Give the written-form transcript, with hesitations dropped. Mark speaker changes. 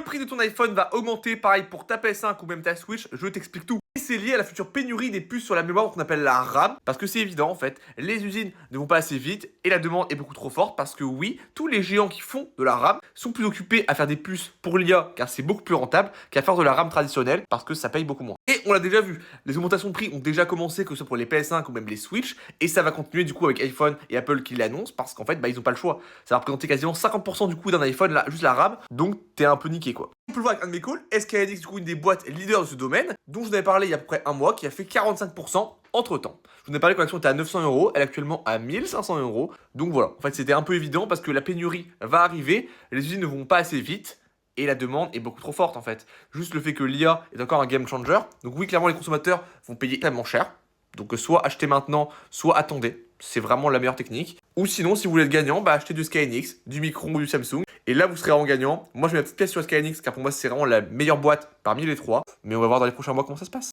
Speaker 1: prix de ton iPhone va augmenter, pareil pour ta PS5 ou même ta Switch, je t'explique tout. Et c'est lié à la future pénurie des puces sur la mémoire qu'on appelle la RAM, parce que c'est évident en fait, les usines ne vont pas assez vite et la demande est beaucoup trop forte parce que oui, tous les géants qui font de la RAM sont plus occupés à faire des puces pour l'IA car c'est beaucoup plus rentable qu'à faire de la RAM traditionnelle parce que ça paye beaucoup moins. Et on l'a déjà vu, les augmentations de prix ont déjà commencé, que ce soit pour les PS5 ou même les Switch, et ça va continuer du coup avec iPhone et Apple qui l'annoncent parce qu'en fait ils ont pas le choix. Ça va représenter quasiment 50% du coût d'un iPhone, là, juste la RAM, donc t'es un peu niqué quoi. On peut le voir avec un de mes calls, SKNX, du coup une des boîtes leaders de ce domaine, dont je vous avais parlé il y a à peu près un mois, qui a fait 45% entre temps. Je vous en ai parlé quand l'action était à 900 euros, elle est actuellement à 1500 euros. Donc voilà, en fait c'était un peu évident parce que la pénurie va arriver, les usines ne vont pas assez vite. Et la demande est beaucoup trop forte en fait. Juste le fait que l'IA est encore un game changer. Donc oui, clairement les consommateurs vont payer tellement cher. Donc soit achetez maintenant, soit attendez. C'est vraiment la meilleure technique. Ou sinon, si vous voulez être gagnant, bah achetez du Skynix, du Micron ou du Samsung. Et là, vous serez en gagnant. Moi, je mets ma petite pièce sur Skynix car pour moi, c'est vraiment la meilleure boîte parmi les trois. Mais on va voir dans les prochains mois comment ça se passe.